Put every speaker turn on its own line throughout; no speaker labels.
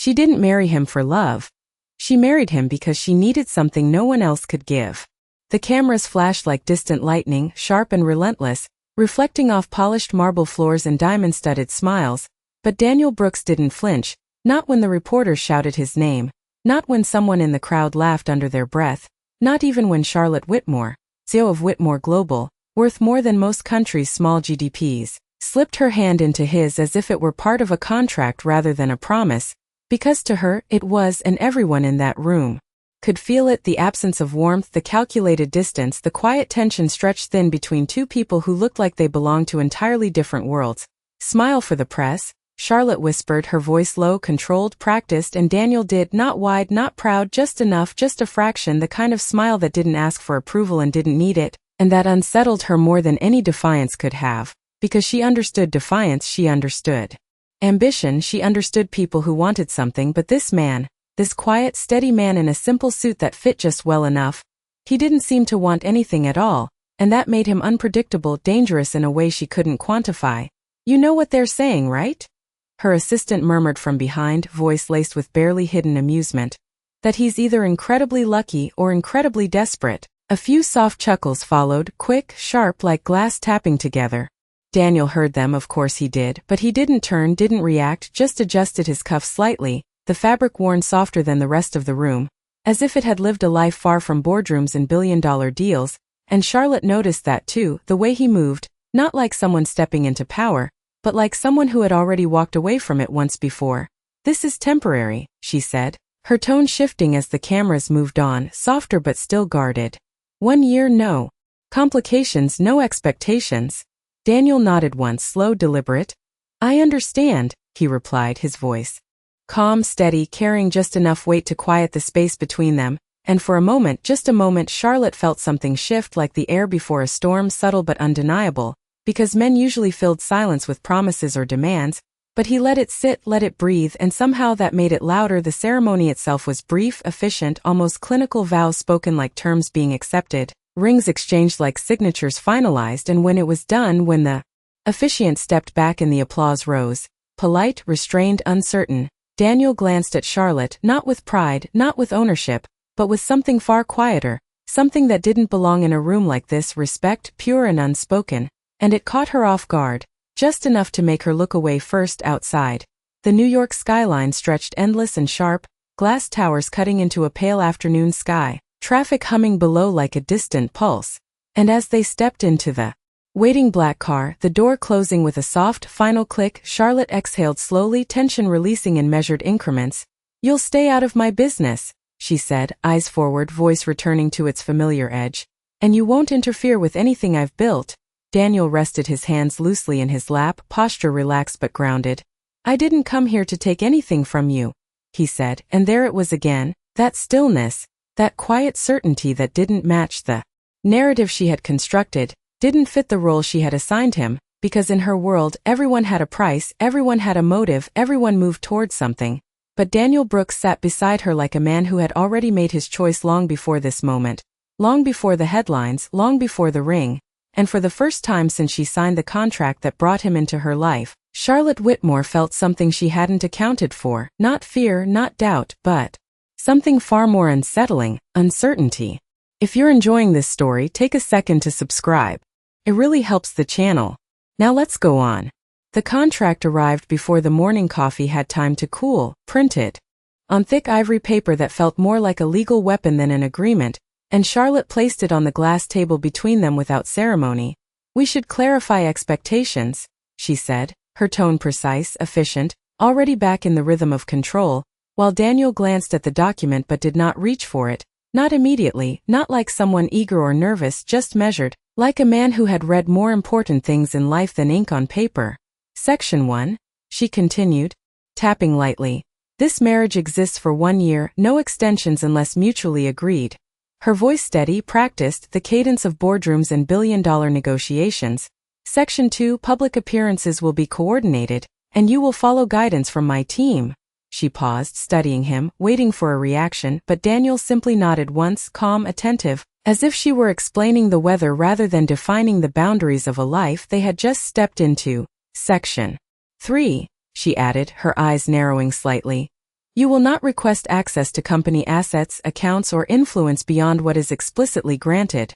She didn't marry him for love. She married him because she needed something no one else could give. The cameras flashed like distant lightning, sharp and relentless, reflecting off polished marble floors and diamond-studded smiles, but Daniel Brooks didn't flinch, not when the reporters shouted his name, not when someone in the crowd laughed under their breath, not even when Charlotte Whitmore, CEO of Whitmore Global, worth more than most countries' small GDPs, slipped her hand into his as if it were part of a contract rather than a promise, because to her it was, and everyone in that room could feel it, the absence of warmth, the calculated distance, the quiet tension stretched thin between two people who looked like they belonged to entirely different worlds. "Smile for the press," Charlotte whispered, her voice low, controlled, practiced, and Daniel did, not wide, not proud, just enough, just a fraction, the kind of smile that didn't ask for approval and didn't need it, and that unsettled her more than any defiance could have, because she understood defiance, she understood ambition, she understood people who wanted something, but this man, this quiet, steady man in a simple suit that fit just well enough, he didn't seem to want anything at all, and that made him unpredictable, dangerous in a way she couldn't quantify. "You know what they're saying, right?" Her assistant murmured from behind, voice laced with barely hidden amusement. "That he's either incredibly lucky or incredibly desperate." A few soft chuckles followed, quick, sharp, like glass tapping together. Daniel heard them, of course he did, but he didn't turn, didn't react, just adjusted his cuff slightly, the fabric worn softer than the rest of the room, as if it had lived a life far from boardrooms and billion-dollar deals, and Charlotte noticed that too, the way he moved, not like someone stepping into power, but like someone who had already walked away from it once before. "This is temporary," she said, her tone shifting as the cameras moved on, softer but still guarded. "1 year, no complications, no expectations." Daniel nodded once, slow, deliberate. "I understand," he replied, his voice calm, steady, carrying just enough weight to quiet the space between them, and for a moment, just a moment, Charlotte felt something shift like the air before a storm, subtle but undeniable, because men usually filled silence with promises or demands, but he let it sit, let it breathe, and somehow that made it louder. The ceremony itself was brief, efficient, almost clinical, vows spoken like terms being accepted, rings exchanged like signatures finalized, and when it was done, when the officiant stepped back and the applause rose, polite, restrained, uncertain, Daniel glanced at Charlotte, not with pride, not with ownership, but with something far quieter, something that didn't belong in a room like this, respect, pure and unspoken, and it caught her off guard, just enough to make her look away first. Outside, the New York skyline stretched endless and sharp, glass towers cutting into a pale afternoon sky, traffic humming below like a distant pulse, and as they stepped into the waiting black car, the door closing with a soft, final click, Charlotte exhaled slowly, tension releasing in measured increments. "You'll stay out of my business," she said, eyes forward, voice returning to its familiar edge. "And you won't interfere with anything I've built." Daniel rested his hands loosely in his lap, posture relaxed but grounded. "I didn't come here to take anything from you," he said, and there it was again, that stillness, that quiet certainty that didn't match the narrative she had constructed, didn't fit the role she had assigned him, because in her world everyone had a price, everyone had a motive, everyone moved towards something. But Daniel Brooks sat beside her like a man who had already made his choice long before this moment, long before the headlines, long before the ring, and for the first time since she signed the contract that brought him into her life, Charlotte Whitmore felt something she hadn't accounted for, not fear, not doubt, but something far more unsettling, uncertainty. If you're enjoying this story, take a second to subscribe. It really helps the channel. Now let's go on. The contract arrived before the morning coffee had time to cool, printed on thick ivory paper that felt more like a legal weapon than an agreement, and Charlotte placed it on the glass table between them without ceremony. "We should clarify expectations," she said, her tone precise, efficient, already back in the rhythm of control, while Daniel glanced at the document but did not reach for it, not immediately, not like someone eager or nervous, just measured, like a man who had read more important things in life than ink on paper. "Section 1, she continued, tapping lightly. "This marriage exists for 1 year, no extensions unless mutually agreed." Her voice steady, practiced, the cadence of boardrooms and billion-dollar negotiations. "Section 2, public appearances will be coordinated, and you will follow guidance from my team." She paused, studying him, waiting for a reaction, but Daniel simply nodded once, calm, attentive, as if she were explaining the weather rather than defining the boundaries of a life they had just stepped into. "Section 3, she added, her eyes narrowing slightly. You will not request access to company assets, accounts, or influence beyond what is explicitly granted.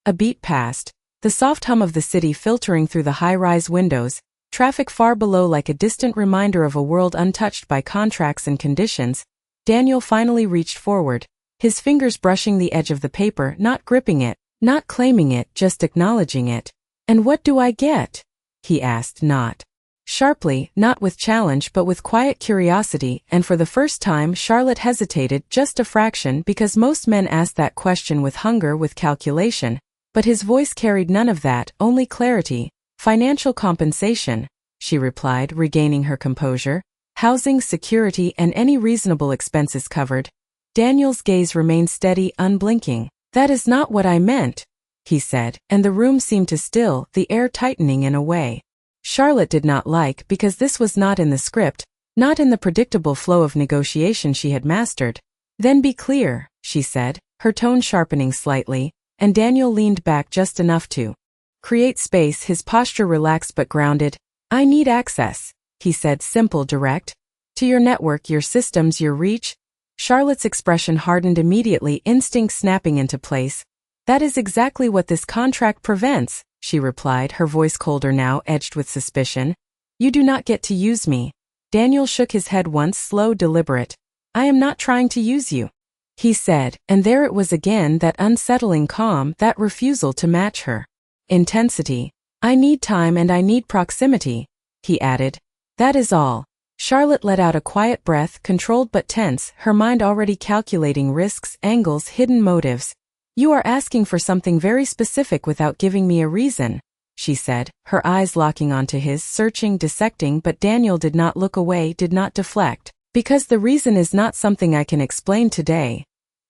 A beat passed, the soft hum of the city filtering through the high-rise windows, traffic far below like a distant reminder of a world untouched by contracts and conditions. Daniel finally reached forward, his fingers brushing the edge of the paper, not gripping it, not claiming it, just acknowledging it. "And what do I get?" he asked, not sharply, not with challenge but with quiet curiosity, and for the first time Charlotte hesitated just a fraction because most men ask that question with hunger, with calculation, but his voice carried none of that, only clarity. "Financial compensation," she replied, regaining her composure. "Housing, security, and any reasonable expenses covered." Daniel's gaze remained steady, unblinking. "That is not what I meant," he said, and the room seemed to still, the air tightening in a way Charlotte did not like, because this was not in the script, not in the predictable flow of negotiation she had mastered. "Then be clear," she said, her tone sharpening slightly, and Daniel leaned back just enough to create space, his posture relaxed but grounded. "I need access," he said, simple, direct. "To your network, your systems, your reach." Charlotte's expression hardened immediately, instinct snapping into place. "That is exactly what this contract prevents," she replied, her voice colder now, edged with suspicion. "You do not get to use me." Daniel shook his head once, slow, deliberate. "I am not trying to use you," he said, and there it was again, that unsettling calm, that refusal to match her intensity. "I need time and I need proximity," he added. "That is all." Charlotte let out a quiet breath, controlled but tense, her mind already calculating risks, angles, hidden motives. "You are asking for something very specific without giving me a reason," she said, her eyes locking onto his, searching, dissecting, but Daniel did not look away, did not deflect. "Because the reason is not something I can explain today,"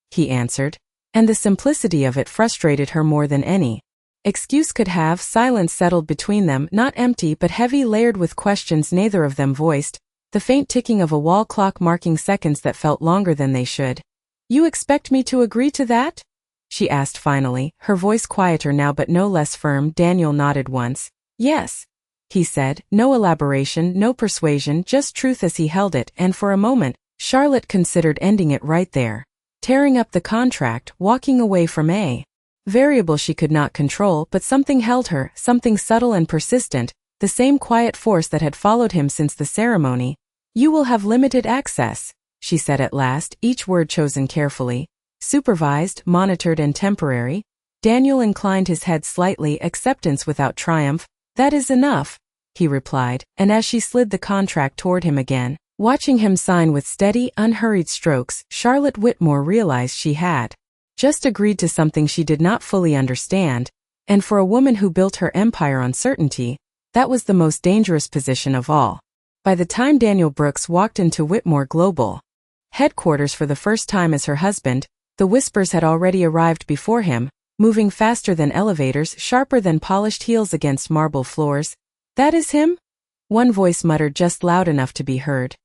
he answered, and the simplicity of it frustrated her more than any excuse could have. Silence settled between them, not empty but heavy, layered with questions neither of them voiced, the faint ticking of a wall clock marking seconds that felt longer than they should. "You expect me to agree to that?" she asked finally, her voice quieter now but no less firm. Daniel nodded once. "Yes," he said, no elaboration, no persuasion, just truth as he held it, and for a moment, Charlotte considered ending it right there. Tearing up the contract, walking away from a variable she could not control, but something held her, something subtle and persistent, the same quiet force that had followed him since the ceremony. "You will have limited access," she said at last, each word chosen carefully. "Supervised, monitored, and temporary." Daniel inclined his head slightly, acceptance without triumph. "That is enough," he replied, and as she slid the contract toward him again, watching him sign with steady, unhurried strokes, Charlotte Whitmore realized she had just agreed to something she did not fully understand, and for a woman who built her empire on certainty, that was the most dangerous position of all. By the time Daniel Brooks walked into Whitmore Global headquarters for the first time as her husband, the whispers had already arrived before him, moving faster than elevators, sharper than polished heels against marble floors. "That is him?" one voice muttered just loud enough to be heard.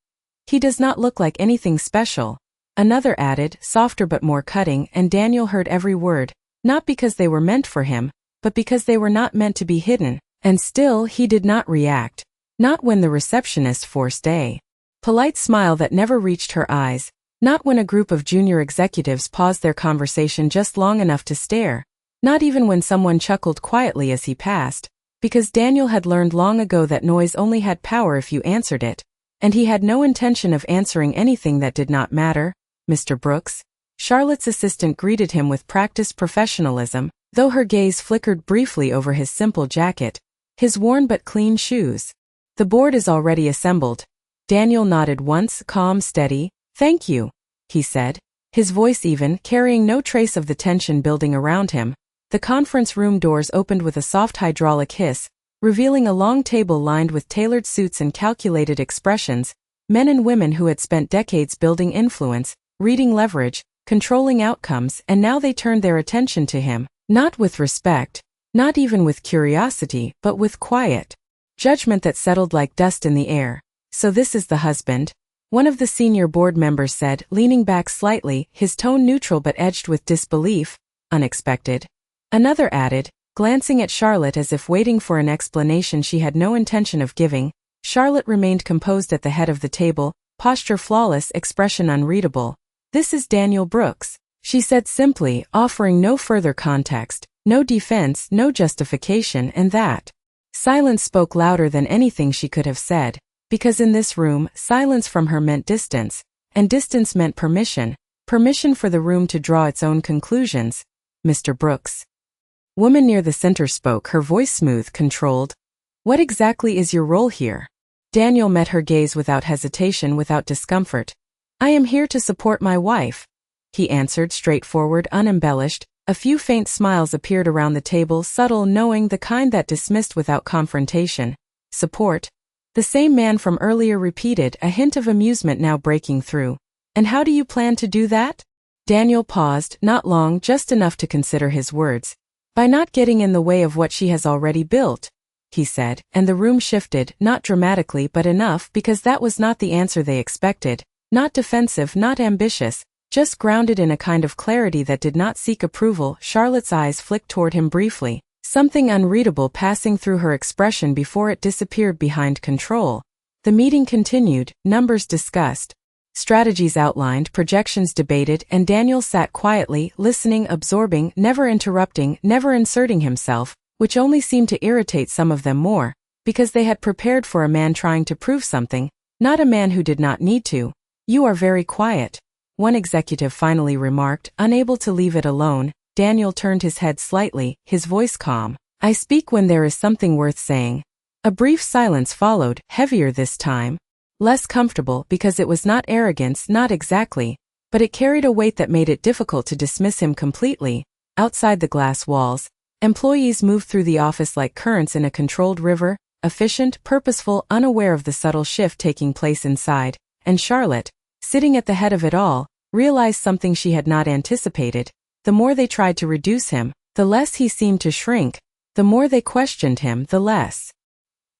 "He does not look like anything special," another added, softer but more cutting, and Daniel heard every word, not because they were meant for him, but because they were not meant to be hidden, and still he did not react. Not when the receptionist forced a polite smile that never reached her eyes, not when a group of junior executives paused their conversation just long enough to stare, not even when someone chuckled quietly as he passed, because Daniel had learned long ago that noise only had power if you answered it, and he had no intention of answering anything that did not matter. "Mr. Brooks?" Charlotte's assistant greeted him with practiced professionalism, though her gaze flickered briefly over his simple jacket, his worn but clean shoes. "The board is already assembled." Daniel nodded once, calm, steady. "Thank you," he said, his voice even, carrying no trace of the tension building around him. The conference room doors opened with a soft hydraulic hiss, revealing a long table lined with tailored suits and calculated expressions, men and women who had spent decades building influence, reading leverage, controlling outcomes, and now they turned their attention to him, not with respect, not even with curiosity, but with quiet judgment that settled like dust in the air. "So this is the husband?" one of the senior board members said, leaning back slightly, his tone neutral but edged with disbelief. "Unexpected." Another added, glancing at Charlotte as if waiting for an explanation she had no intention of giving. Charlotte remained composed at the head of the table, posture flawless, expression unreadable. "This is Daniel Brooks," she said simply, offering no further context, no defense, no justification, and that silence spoke louder than anything she could have said, because in this room, silence from her meant distance, and distance meant permission, permission for the room to draw its own conclusions. "Mr. Brooks." Woman near the center spoke, her voice smooth, controlled. "What exactly is your role here?" Daniel met her gaze without hesitation, without discomfort. "I am here to support my wife," he answered, straightforward, unembellished. A few faint smiles appeared around the table, subtle, knowing, the kind that dismissed without confrontation. "Support?" The same man from earlier repeated, a hint of amusement now breaking through. "And how do you plan to do that?" Daniel paused, not long, just enough to consider his words. "By not getting in the way of what she has already built," he said, and the room shifted, not dramatically but enough because that was not the answer they expected, not defensive, not ambitious, just grounded in a kind of clarity that did not seek approval. Charlotte's eyes flicked toward him briefly, something unreadable passing through her expression before it disappeared behind control. The meeting continued, numbers discussed, strategies outlined, projections debated, and Daniel sat quietly, listening, absorbing, never interrupting, never inserting himself, which only seemed to irritate some of them more, because they had prepared for a man trying to prove something, not a man who did not need to. "You are very quiet," one executive finally remarked, unable to leave it alone. Daniel turned his head slightly, his voice calm. "I speak when there is something worth saying." A brief silence followed, heavier this time. Less comfortable because it was not arrogance, not exactly, but it carried a weight that made it difficult to dismiss him completely. Outside the glass walls, employees moved through the office like currents in a controlled river, efficient, purposeful, unaware of the subtle shift taking place inside, and Charlotte, sitting at the head of it all, realized something she had not anticipated. The more they tried to reduce him, the less he seemed to shrink. The more they questioned him, the less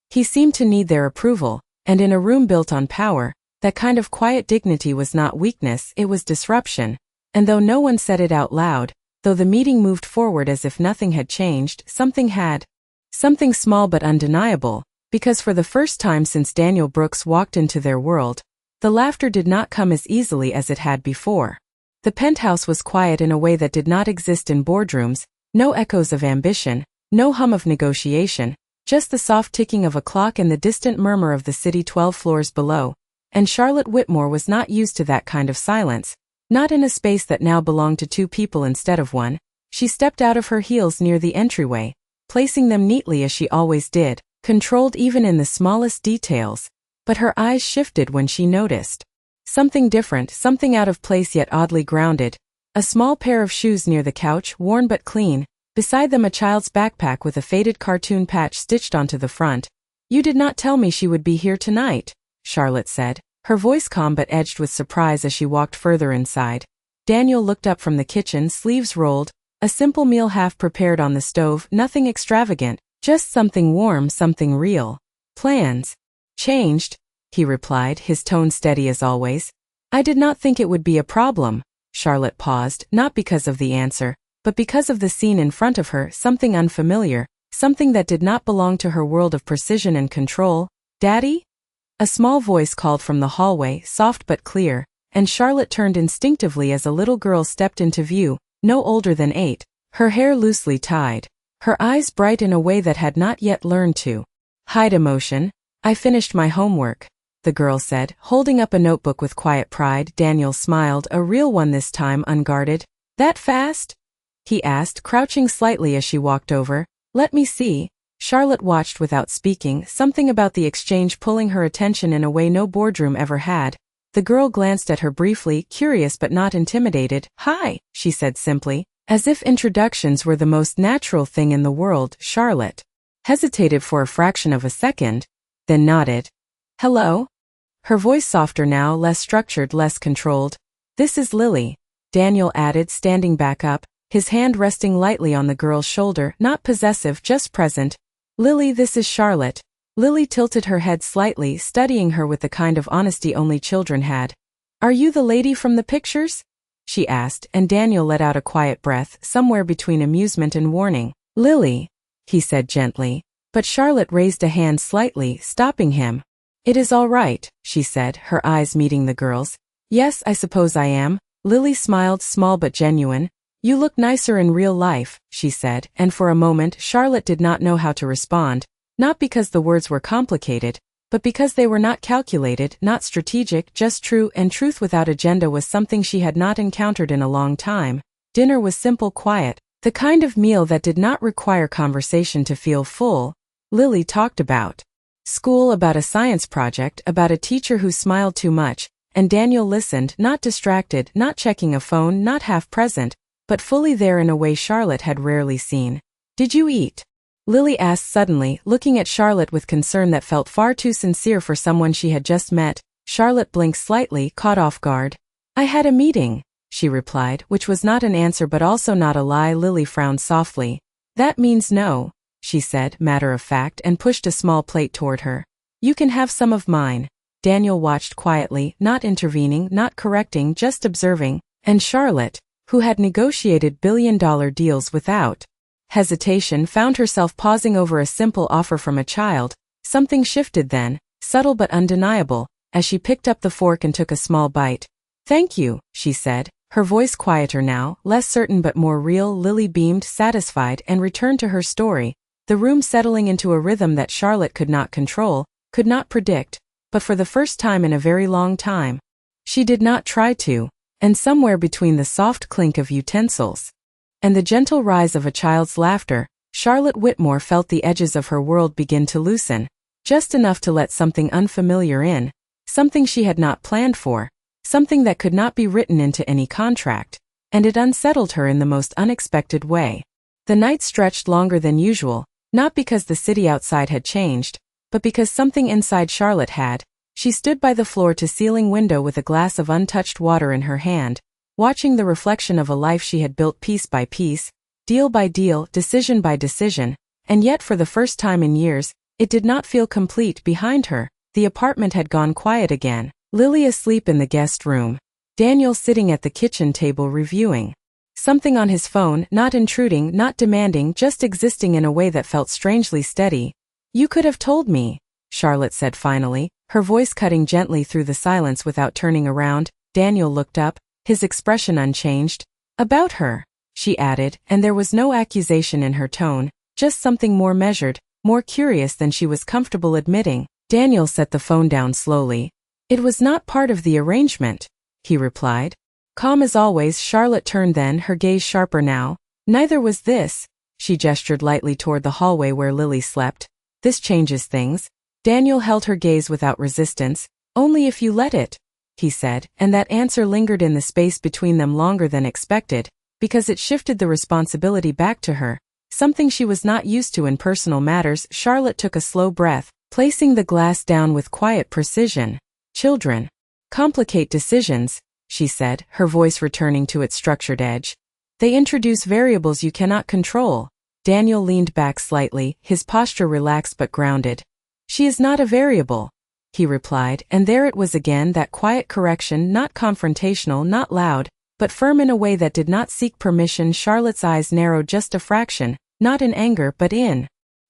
he seemed to need their approval, and in a room built on power, that kind of quiet dignity was not weakness, it was disruption. And though no one said it out loud, though the meeting moved forward as if nothing had changed, something had. Something small but undeniable, because for the first time since Daniel Brooks walked into their world, the laughter did not come as easily as it had before. The penthouse was quiet in a way that did not exist in boardrooms, no echoes of ambition, no hum of negotiation, just the soft ticking of a clock and the distant murmur of the city 12 floors below. And Charlotte Whitmore was not used to that kind of silence, not in a space that now belonged to two people instead of one. She stepped out of her heels near the entryway, placing them neatly as she always did, controlled even in the smallest details. But her eyes shifted when she noticed something different, something out of place yet oddly grounded. A small pair of shoes near the couch, worn but clean, beside them a child's backpack with a faded cartoon patch stitched onto the front. "You did not tell me she would be here tonight," Charlotte said, her voice calm but edged with surprise as she walked further inside. Daniel looked up from the kitchen, sleeves rolled, a simple meal half prepared on the stove, nothing extravagant, just something warm, something real. "Plans changed," he replied, his tone steady as always. "I did not think it would be a problem." Charlotte paused, not because of the answer, but because of the scene in front of her, something unfamiliar, something that did not belong to her world of precision and control. "Daddy?" A small voice called from the hallway, soft but clear, and Charlotte turned instinctively as a little girl stepped into view, no older than 8, her hair loosely tied, her eyes bright in a way that had not yet learned to hide emotion. "I finished my homework," the girl said, holding up a notebook with quiet pride. Daniel smiled, a real one this time, unguarded. "That fast?" he asked, crouching slightly as she walked over. "Let me see." Charlotte watched without speaking, something about the exchange pulling her attention in a way no boardroom ever had. The girl glanced at her briefly, curious but not intimidated. "Hi," she said simply, as if introductions were the most natural thing in the world. Charlotte hesitated for a fraction of a second, then nodded. "Hello?" Her voice softer now, less structured, less controlled. "This is Lily," Daniel added, standing back up, his hand resting lightly on the girl's shoulder, not possessive, just present. "Lily, this is Charlotte." Lily tilted her head slightly, studying her with the kind of honesty only children had. "Are you the lady from the pictures?" she asked, and Daniel let out a quiet breath, somewhere between amusement and warning. "Lily," he said gently, but Charlotte raised a hand slightly, stopping him. It is all right, she said, her eyes meeting the girls. Yes, I suppose I am. Lily smiled, small but genuine. You look nicer in real life, she said, and for a moment Charlotte did not know how to respond, not because the words were complicated, but because they were not calculated, not strategic, just true, and truth without agenda was something she had not encountered in a long time. Dinner was simple, quiet, the kind of meal that did not require conversation to feel full. Lily talked about school, about a science project, about a teacher who smiled too much, and Daniel listened, not distracted, not checking a phone, not half present, but fully there in a way Charlotte had rarely seen. Did you eat? Lily asked suddenly, looking at Charlotte with concern that felt far too sincere for someone she had just met. Charlotte blinked slightly, caught off guard. I had a meeting, she replied, which was not an answer but also not a lie. Lily frowned softly. That means no, she said, matter of fact, and pushed a small plate toward her. You can have some of mine. Daniel watched quietly, not intervening, not correcting, just observing, and Charlotte, who had negotiated billion-dollar deals without hesitation, found herself pausing over a simple offer from a child. Something shifted then, subtle but undeniable, as she picked up the fork and took a small bite. Thank you, she said, her voice quieter now, less certain but more real. Lily beamed, satisfied, and returned to her story, the room settling into a rhythm that Charlotte could not control, could not predict, but for the first time in a very long time, she did not try to, and somewhere between the soft clink of utensils and the gentle rise of a child's laughter, Charlotte Whitmore felt the edges of her world begin to loosen, just enough to let something unfamiliar in, something she had not planned for, something that could not be written into any contract, and it unsettled her in the most unexpected way. The night stretched longer than usual, not because the city outside had changed, but because something inside Charlotte had. She stood by the floor-to-ceiling window with a glass of untouched water in her hand, watching the reflection of a life she had built piece by piece, deal by deal, decision by decision, and yet for the first time in years, it did not feel complete. Behind her, the apartment had gone quiet again, Lily asleep in the guest room, Daniel sitting at the kitchen table reviewing something on his phone, not intruding, not demanding, just existing in a way that felt strangely steady. You could have told me, Charlotte said finally, her voice cutting gently through the silence without turning around. Daniel looked up, his expression unchanged. About her, she added, and there was no accusation in her tone, just something more measured, more curious than she was comfortable admitting. Daniel set the phone down slowly. It was not part of the arrangement, he replied. Calm as always, Charlotte turned then, her gaze sharper now. Neither was this. She gestured lightly toward the hallway where Lily slept. This changes things. Daniel held her gaze without resistance. Only if you let it, he said, and that answer lingered in the space between them longer than expected, because it shifted the responsibility back to her, something she was not used to in personal matters. Charlotte took a slow breath, placing the glass down with quiet precision. Children complicate decisions, she said, her voice returning to its structured edge. They introduce variables you cannot control. Daniel leaned back slightly, his posture relaxed but grounded. She is not a variable, he replied, and there it was again, that quiet correction, not confrontational, not loud, but firm in a way that did not seek permission. Charlotte's eyes narrowed just a fraction, not in anger but in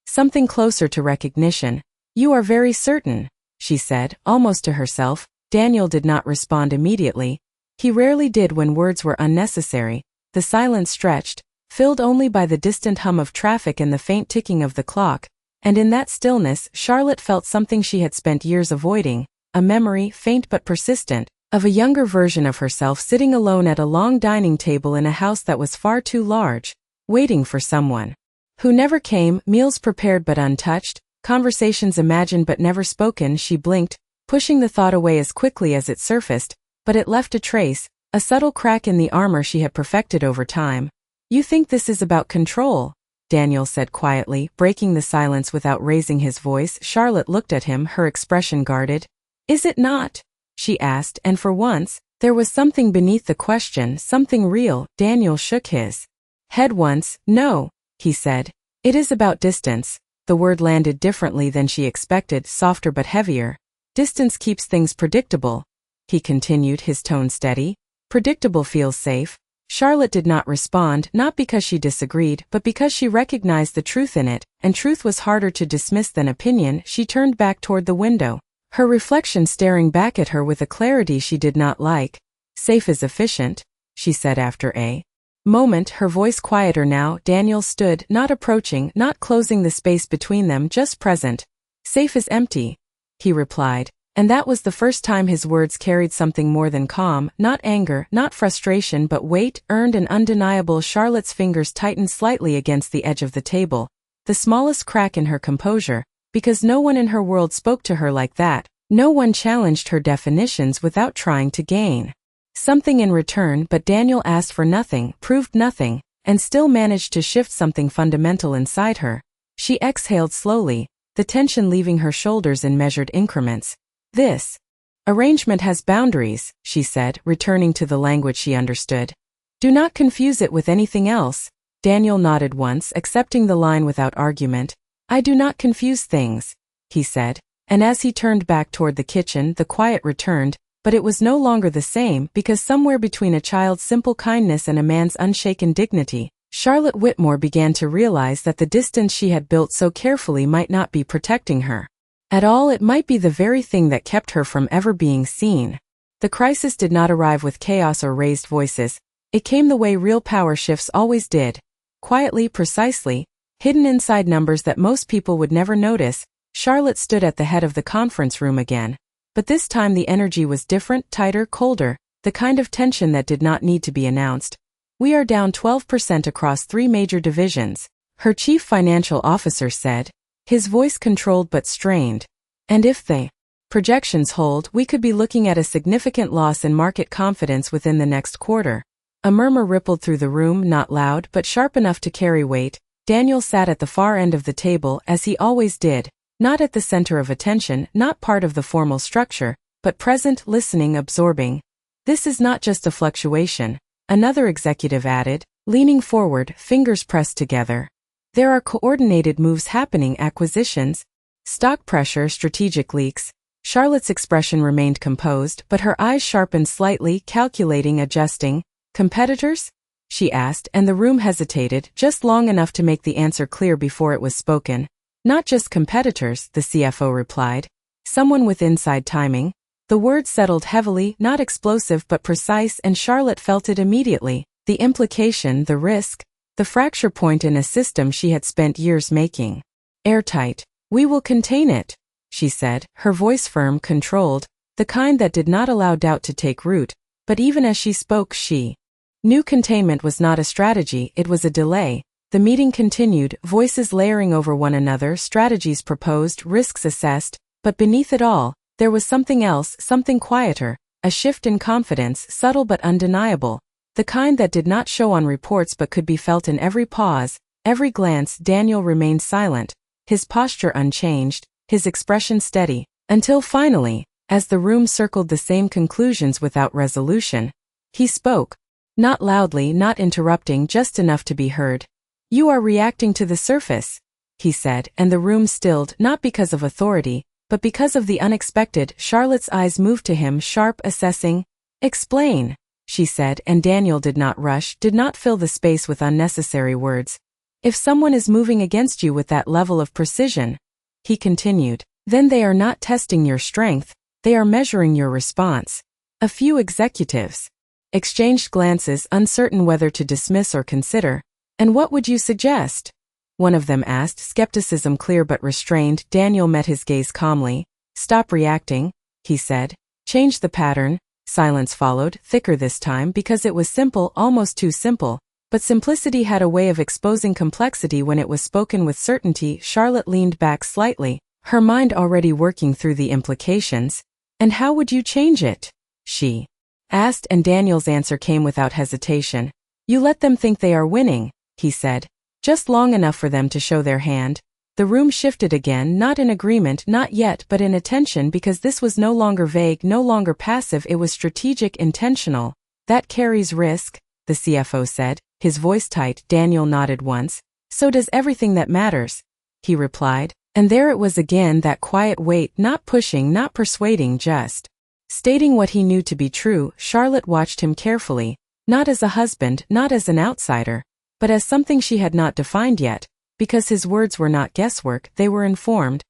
something closer to recognition. You are very certain, she said, almost to herself. Daniel did not respond immediately. He rarely did when words were unnecessary. The silence stretched, filled only by the distant hum of traffic and the faint ticking of the clock. And in that stillness, Charlotte felt something she had spent years avoiding, a memory, faint but persistent, of a younger version of herself sitting alone at a long dining table in a house that was far too large, waiting for someone who never came, meals prepared but untouched, conversations imagined but never spoken. She blinked, pushing the thought away as quickly as it surfaced, but it left a trace, a subtle crack in the armor she had perfected over time. You think this is about control? Daniel said quietly, breaking the silence without raising his voice. Charlotte looked at him, her expression guarded. Is it not? She asked, and for once, there was something beneath the question, something real. Daniel shook his head once. No, he said. It is about distance. The word landed differently than she expected, softer but heavier. Distance keeps things predictable, he continued, his tone steady. Predictable feels safe. Charlotte did not respond, not because she disagreed, but because she recognized the truth in it, and truth was harder to dismiss than opinion. She turned back toward the window, her reflection staring back at her with a clarity she did not like. "Safe is efficient," she said after a moment, her voice quieter now. Daniel stood, not approaching, not closing the space between them, just present. "Safe is empty," he replied, and that was the first time his words carried something more than calm, not anger, not frustration, but weight, earned and undeniable. Charlotte's fingers tightened slightly against the edge of the table, the smallest crack in her composure, because no one in her world spoke to her like that. No one challenged her definitions without trying to gain something in return. But Daniel asked for nothing, proved nothing, and still managed to shift something fundamental inside her. She exhaled slowly, the tension leaving her shoulders in measured increments. "This arrangement has boundaries," she said, returning to the language she understood. "Do not confuse it with anything else." Daniel nodded once, accepting the line without argument. "I do not confuse things," he said, and as he turned back toward the kitchen, the quiet returned, but it was no longer the same, because somewhere between a child's simple kindness and a man's unshaken dignity, Charlotte Whitmore began to realize that the distance she had built so carefully might not be protecting her at all. It might be the very thing that kept her from ever being seen. The crisis did not arrive with chaos or raised voices. It came the way real power shifts always did. Quietly, precisely, hidden inside numbers that most people would never notice. Charlotte stood at the head of the conference room again. But this time the energy was different, tighter, colder, the kind of tension that did not need to be announced. "We are down 12% across 3 major divisions," her chief financial officer said, his voice controlled but strained. "And if the projections hold, we could be looking at a significant loss in market confidence within the next quarter." A murmur rippled through the room, not loud but sharp enough to carry weight. Daniel sat at the far end of the table, as he always did, not at the center of attention, not part of the formal structure, but present, listening, absorbing. "This is not just a fluctuation," another executive added, leaning forward, fingers pressed together. "There are coordinated moves happening, acquisitions, stock pressure, strategic leaks." Charlotte's expression remained composed, but her eyes sharpened slightly, calculating, adjusting. "Competitors?" she asked, and the room hesitated, just long enough to make the answer clear before it was spoken. "Not just competitors," the CFO replied. "Someone with inside timing." The word settled heavily, not explosive but precise, and Charlotte felt it immediately. The implication, the risk, the fracture point in a system she had spent years making airtight. "We will contain it," she said, her voice firm, controlled, the kind that did not allow doubt to take root. But even as she spoke, she knew containment was not a strategy, it was a delay. The meeting continued, voices layering over one another, strategies proposed, risks assessed, but beneath it all, there was something else, something quieter, a shift in confidence, subtle but undeniable, the kind that did not show on reports but could be felt in every pause, every glance. Daniel remained silent, his posture unchanged, his expression steady, until finally, as the room circled the same conclusions without resolution, he spoke. Not loudly, not interrupting, just enough to be heard. "You are reacting to the surface," he said, and the room stilled, not because of authority, but because of the unexpected. Charlotte's eyes moved to him, sharp, assessing. "Explain," she said, and Daniel did not rush, did not fill the space with unnecessary words. "If someone is moving against you with that level of precision," he continued, "then they are not testing your strength, they are measuring your response." A few executives exchanged glances, uncertain whether to dismiss or consider. "And what would you suggest?" one of them asked, skepticism clear but restrained. Daniel met his gaze calmly. "Stop reacting," he said. "Change the pattern." Silence followed, thicker this time because it was simple, almost too simple. But simplicity had a way of exposing complexity when it was spoken with certainty. Charlotte leaned back slightly, her mind already working through the implications. "And how would you change it?" she asked, and Daniel's answer came without hesitation. "You let them think they are winning," he said, "just long enough for them to show their hand." The room shifted again, not in agreement, not yet, but in attention, because this was no longer vague, no longer passive, it was strategic, intentional. "That carries risk," the CFO said, his voice tight. Daniel nodded once. "So does everything that matters," he replied, and there it was again, that quiet weight, not pushing, not persuading, just stating what he knew to be true. Charlotte watched him carefully, not as a husband, not as an outsider, but as something she had not defined yet, because his words were not guesswork, they were informed.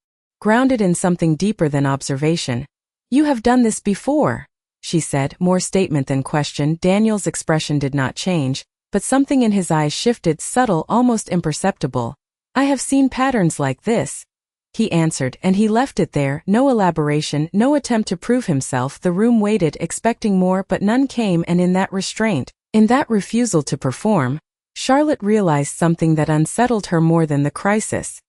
grounded in something deeper than observation. "You have done this before," she said, more statement than question. Daniel's expression did not change, but something in his eyes shifted, subtle, almost imperceptible. "I have seen patterns like this," he answered, and he left it there, no elaboration, no attempt to prove himself. The room waited, expecting more, but none came, and in that restraint, in that refusal to perform, Charlotte realized something that unsettled her more than the crisis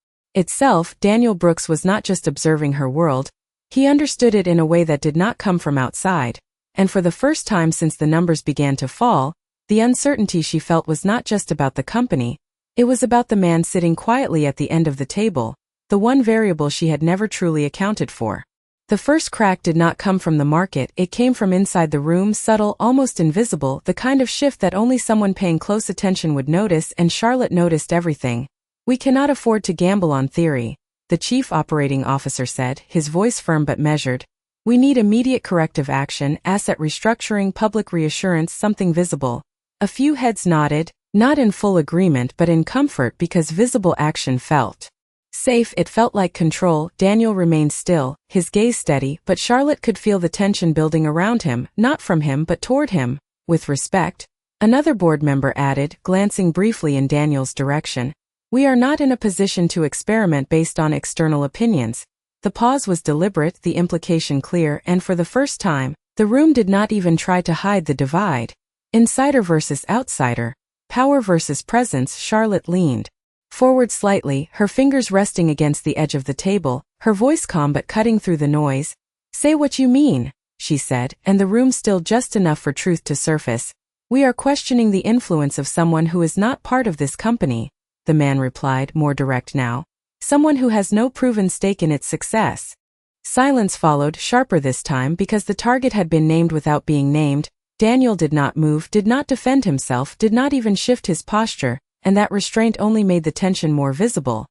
itself. Daniel Brooks was not just observing her world, he understood it in a way that did not come from outside, and for the first time since the numbers began to fall, the uncertainty she felt was not just about the company, it was about the man sitting quietly at the end of the table, the one variable she had never truly accounted for. The first crack did not come from the market, it came from inside the room, subtle, almost invisible, the kind of shift that only someone paying close attention would notice, and Charlotte noticed everything. "We cannot afford to gamble on theory," the chief operating officer said, his voice firm but measured. "We need immediate corrective action, asset restructuring, public reassurance, something visible." A few heads nodded, not in full agreement but in comfort because visible action felt safe. It felt like control. Daniel remained still, his gaze steady, but Charlotte could feel the tension building around him, not from him but toward him, with respect. Another board member added, glancing briefly in Daniel's direction, "We are not in a position to experiment based on external opinions." The pause was deliberate, the implication clear, and for the first time, the room did not even try to hide the divide. Insider versus outsider, power versus presence. Charlotte leaned forward slightly, her fingers resting against the edge of the table, her voice calm but cutting through the noise. "Say what you mean," she said, and the room stilled just enough for truth to surface. "We are questioning the influence of someone who is not part of this company," the man replied, more direct now. "Someone who has no proven stake in its success." Silence followed, sharper this time because the target had been named without being named. Daniel did not move, did not defend himself, did not even shift his posture, and that restraint only made the tension more visible.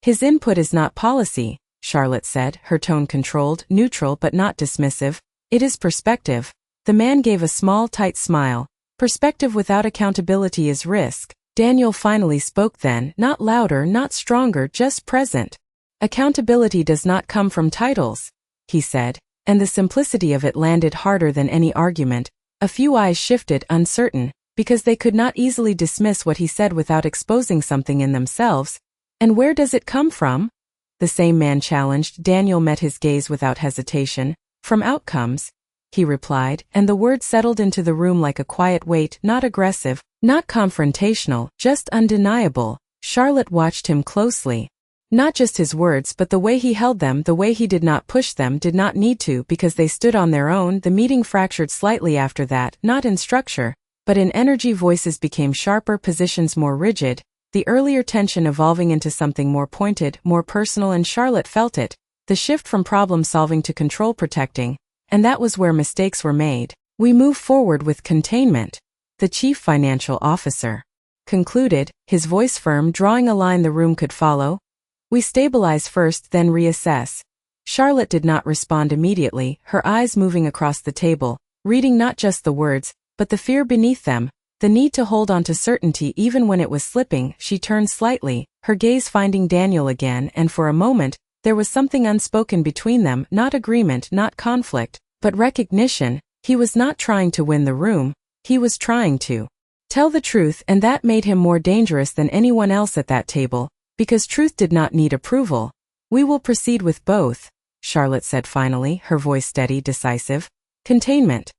"His input is not policy," Charlotte said, her tone controlled, neutral but not dismissive. "It is perspective." The man gave a small, tight smile. "Perspective without accountability is risk." Daniel finally spoke then, not louder, not stronger, just present. "Accountability does not come from titles," he said, and the simplicity of it landed harder than any argument. A few eyes shifted, uncertain, because they could not easily dismiss what he said without exposing something in themselves. "And where does it come from?" the same man challenged. Daniel met his gaze without hesitation. "From outcomes," he replied, and the word settled into the room like a quiet weight, not aggressive, not confrontational, just undeniable. Charlotte watched him closely. Not just his words but the way he held them, the way he did not push them, did not need to, because they stood on their own. The meeting fractured slightly after that, not in structure, but in energy. Voices became sharper, positions more rigid, the earlier tension evolving into something more pointed, more personal, and Charlotte felt it, the shift from problem-solving to control-protecting, and that was where mistakes were made. "We move forward with containment," the chief financial officer concluded, his voice firm, drawing a line the room could follow. "We stabilize first, then reassess." Charlotte did not respond immediately, her eyes moving across the table, reading not just the words, but the fear beneath them, the need to hold on to certainty even when it was slipping. She turned slightly, her gaze finding Daniel again, and for a moment, there was something unspoken between them, not agreement, not conflict, but recognition. He was not trying to win the room, he was trying to tell the truth, and that made him more dangerous than anyone else at that table, because truth did not need approval. "We will proceed with both," Charlotte said finally, her voice steady, decisive. "Containment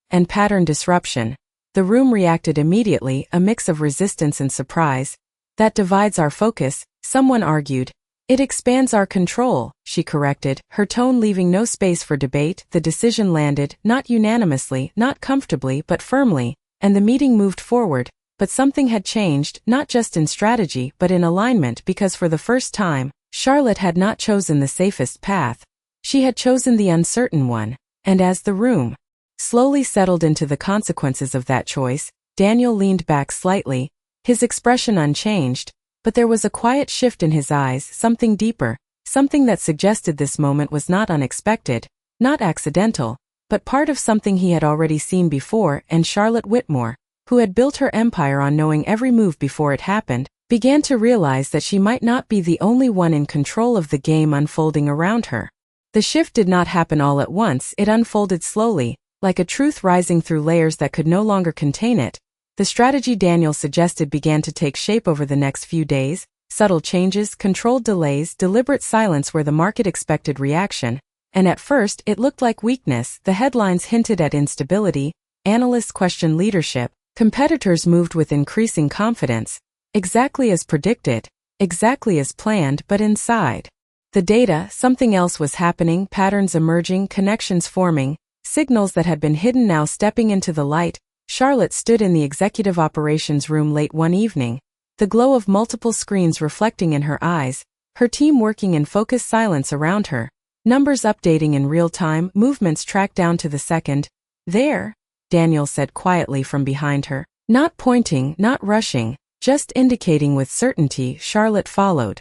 and pattern disruption." The room reacted immediately, a mix of resistance and surprise. "That divides our focus," someone argued. "It expands our control," she corrected, her tone leaving no space for debate. The decision landed, not unanimously, not comfortably, but firmly, and the meeting moved forward. But something had changed, not just in strategy but in alignment, because for the first time, Charlotte had not chosen the safest path. She had chosen the uncertain one, and as the room slowly settled into the consequences of that choice, Daniel leaned back slightly, his expression unchanged, but there was a quiet shift in his eyes, something deeper, something that suggested this moment was not unexpected, not accidental, but part of something he had already seen before. And Charlotte Whitmore, who had built her empire on knowing every move before it happened, began to realize that she might not be the only one in control of the game unfolding around her. The shift did not happen all at once, it unfolded slowly, like a truth rising through layers that could no longer contain it. The strategy Daniel suggested began to take shape over the next few days, subtle changes, controlled delays, deliberate silence where the market expected reaction. And at first, it looked like weakness. The headlines hinted at instability, analysts questioned leadership, competitors moved with increasing confidence. Exactly as predicted, exactly as planned, but inside the data, something else was happening, patterns emerging, connections forming, signals that had been hidden now stepping into the light. Charlotte stood in the executive operations room late one evening, the glow of multiple screens reflecting in her eyes, her team working in focused silence around her, numbers updating in real time, movements tracked down to the second. "There," Daniel said quietly from behind her, not pointing, not rushing, just indicating with certainty. Charlotte followed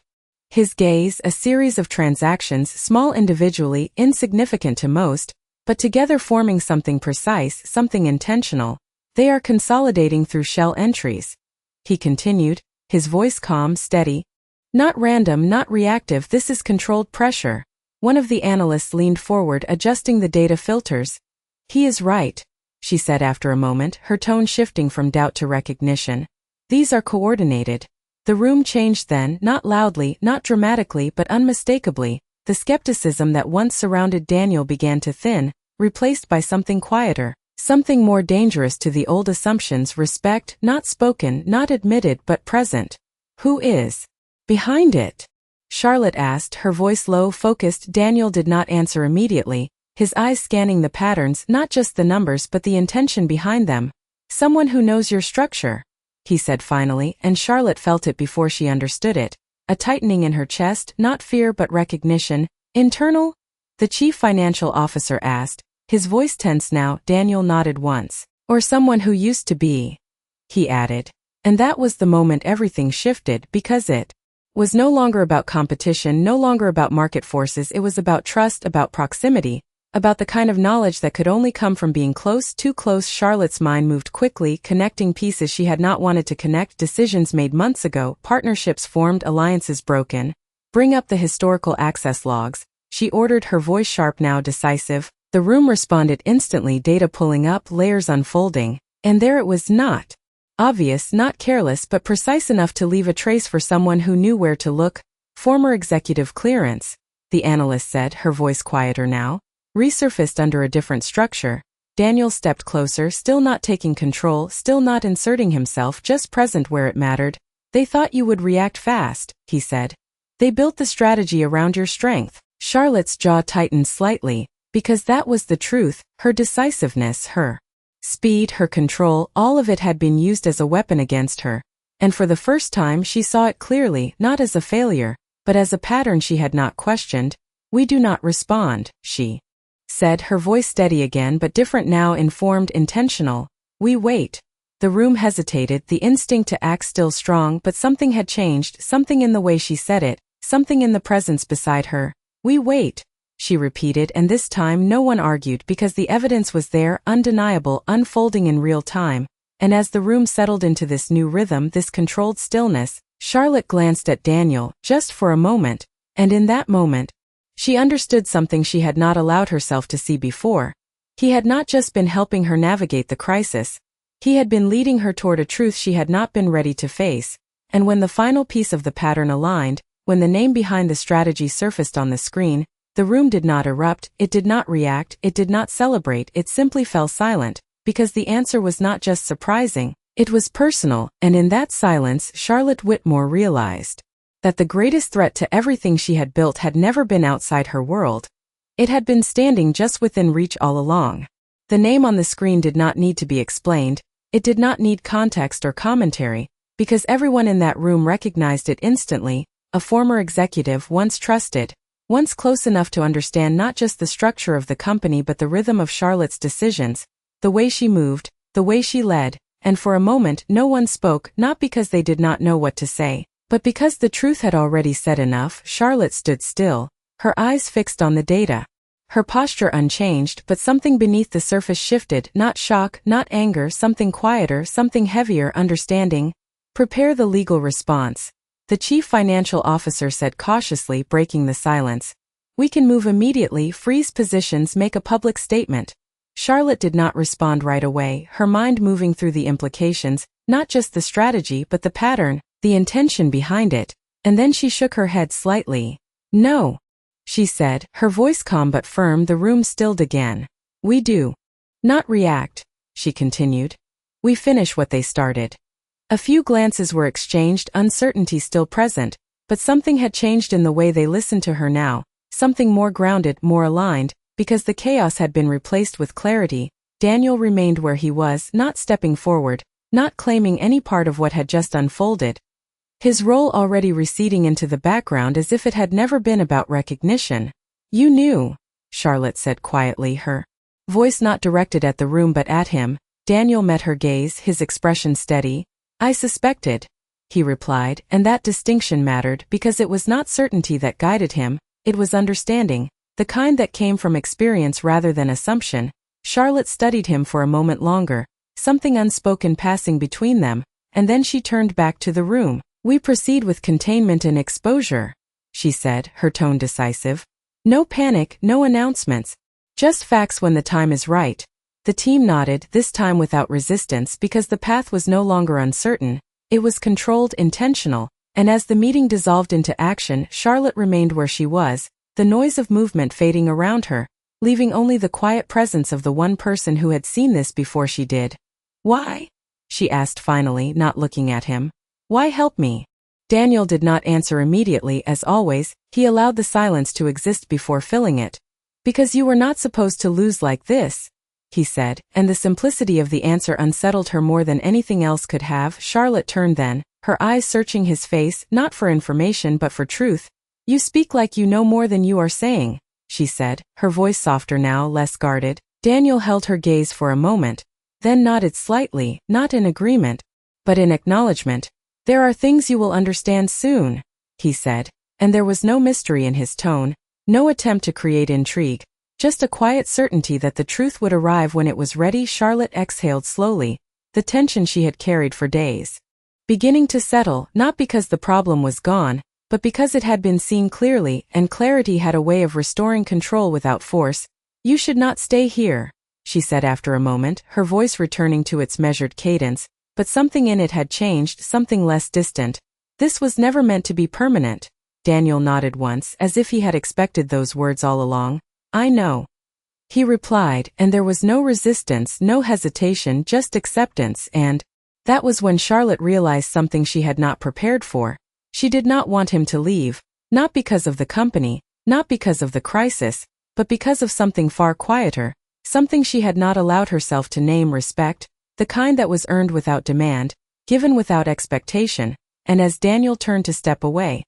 his gaze, a series of transactions, small individually, insignificant to most, but together forming something precise, something intentional. "They are consolidating through shell entries," he continued, his voice calm, steady. "Not random, not reactive, this is controlled pressure." One of the analysts leaned forward, adjusting the data filters. "He is right," she said after a moment, her tone shifting from doubt to recognition. "These are coordinated." The room changed then, not loudly, not dramatically, but unmistakably. The skepticism that once surrounded Daniel began to thin, replaced by something quieter, something more dangerous to the old assumptions. Respect, not spoken, not admitted, but present. "Who is behind it?" Charlotte asked, her voice low, focused. Daniel did not answer immediately, his eyes scanning the patterns, not just the numbers but the intention behind them. "Someone who knows your structure," he said finally, and Charlotte felt it before she understood it. A tightening in her chest, not fear but recognition. "Internal?" the chief financial officer asked, his voice tense now. Daniel nodded once. "Or someone who used to be," he added. And that was the moment everything shifted, because it was no longer about competition, no longer about market forces. It was about trust, about proximity, about the kind of knowledge that could only come from being close, too close. Charlotte's mind moved quickly, connecting pieces she had not wanted to connect, decisions made months ago, partnerships formed, alliances broken. "Bring up the historical access logs," she ordered, her voice sharp now, decisive. The room responded instantly, data pulling up, layers unfolding. And there it was, not obvious, not careless, but precise enough to leave a trace for someone who knew where to look. "Former executive clearance," the analyst said, her voice quieter now. "Resurfaced under a different structure." Daniel stepped closer, still not taking control, still not inserting himself, just present where it mattered. "They thought you would react fast," he said. "They built the strategy around your strength." Charlotte's jaw tightened slightly, because that was the truth. Her decisiveness, her speed, her control, all of it had been used as a weapon against her. And for the first time she saw it clearly, not as a failure, but as a pattern she had not questioned. "We do not respond," she said, her voice steady again but different now, informed, intentional. "We wait." The room hesitated, the instinct to act still strong, but something had changed, something in the way she said it, something in the presence beside her. "We wait," she repeated, and this time no one argued because the evidence was there, undeniable, unfolding in real time. And as the room settled into this new rhythm, this controlled stillness, Charlotte glanced at Daniel, just for a moment, and in that moment, she understood something she had not allowed herself to see before. He had not just been helping her navigate the crisis, he had been leading her toward a truth she had not been ready to face. And when the final piece of the pattern aligned, when the name behind the strategy surfaced on the screen, the room did not erupt, it did not react, it did not celebrate, it simply fell silent, because the answer was not just surprising, it was personal. And in that silence, Charlotte Whitmore realized that the greatest threat to everything she had built had never been outside her world. It had been standing just within reach all along. The name on the screen did not need to be explained, it did not need context or commentary, because everyone in that room recognized it instantly. A former executive, once trusted, once close enough to understand not just the structure of the company but the rhythm of Charlotte's decisions, the way she moved, the way she led. And for a moment no one spoke, not because they did not know what to say, but because the truth had already said enough. Charlotte stood still, her eyes fixed on the data, her posture unchanged, but something beneath the surface shifted, not shock, not anger, something quieter, something heavier, understanding. Prepare the legal response, the chief financial officer said cautiously, breaking the silence. We can move immediately, freeze positions, make a public statement. Charlotte did not respond right away, her mind moving through the implications, not just the strategy but the pattern, the intention behind it, and then she shook her head slightly. No, she said, her voice calm but firm. The room stilled again. We do not react, she continued. We finish what they started. A few glances were exchanged, uncertainty still present, but something had changed in the way they listened to her now, something more grounded, more aligned, because the chaos had been replaced with clarity. Daniel remained where he was, not stepping forward, not claiming any part of what had just unfolded. His role already receding into the background as if it had never been about recognition. You knew, Charlotte said quietly, her voice not directed at the room but at him. Daniel met her gaze, his expression steady. I suspected, he replied, and that distinction mattered because it was not certainty that guided him, it was understanding, the kind that came from experience rather than assumption. Charlotte studied him for a moment longer, something unspoken passing between them, and then she turned back to the room. We proceed with containment and exposure, she said, her tone decisive. No panic, no announcements. Just facts when the time is right. The team nodded, this time without resistance because the path was no longer uncertain, it was controlled, intentional, and as the meeting dissolved into action, Charlotte remained where she was, the noise of movement fading around her, leaving only the quiet presence of the one person who had seen this before she did. Why? She asked finally, not looking at him. Why help me? Daniel did not answer immediately. As always, he allowed the silence to exist before filling it. Because you were not supposed to lose like this, he said, and the simplicity of the answer unsettled her more than anything else could have. Charlotte turned then, her eyes searching his face, not for information but for truth. You speak like you know more than you are saying, she said, her voice softer now, less guarded. Daniel held her gaze for a moment, then nodded slightly, not in agreement, but in acknowledgement. There are things you will understand soon, he said, and there was no mystery in his tone, no attempt to create intrigue, just a quiet certainty that the truth would arrive when it was ready. Charlotte exhaled slowly, the tension she had carried for days beginning to settle, not because the problem was gone, but because it had been seen clearly, and clarity had a way of restoring control without force. You should not stay here, she said after a moment, her voice returning to its measured cadence, but something in it had changed, something less distant. This was never meant to be permanent. Daniel nodded once, as if he had expected those words all along. I know, he replied, and there was no resistance, no hesitation, just acceptance, and that was when Charlotte realized something she had not prepared for. She did not want him to leave, not because of the company, not because of the crisis, but because of something far quieter, something she had not allowed herself to name: respect, the kind that was earned without demand, given without expectation. And as Daniel turned to step away,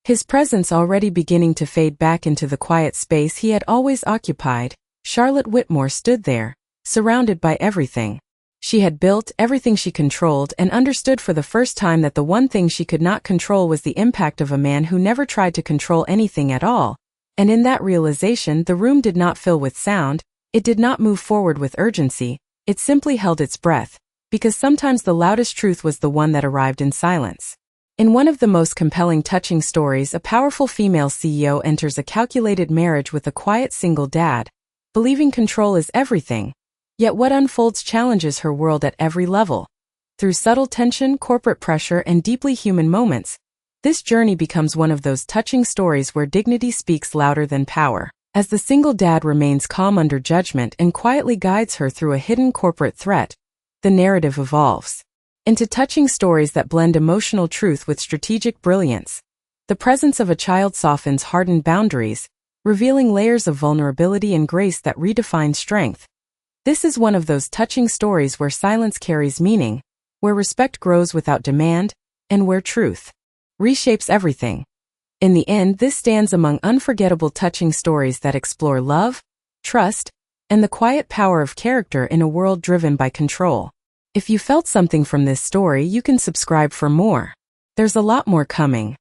his presence already beginning to fade back into the quiet space he had always occupied, Charlotte Whitmore stood there, surrounded by everything she had built, everything she controlled, and understood for the first time that the one thing she could not control was the impact of a man who never tried to control anything at all. And in that realization, the room did not fill with sound, it did not move forward with urgency, it simply held its breath, because sometimes the loudest truth was the one that arrived in silence. In one of the most compelling, touching stories, a powerful female CEO enters a calculated marriage with a quiet single dad, believing control is everything. Yet what unfolds challenges her world at every level. Through subtle tension, corporate pressure, and deeply human moments, this journey becomes one of those touching stories where dignity speaks louder than power. As the single dad remains calm under judgment and quietly guides her through a hidden corporate threat, the narrative evolves into touching stories that blend emotional truth with strategic brilliance. The presence of a child softens hardened boundaries, revealing layers of vulnerability and grace that redefine strength. This is one of those touching stories where silence carries meaning, where respect grows without demand, and where truth reshapes everything. In the end, this stands among unforgettable, touching stories that explore love, trust, and the quiet power of character in a world driven by control. If you felt something from this story, you can subscribe for more. There's a lot more coming.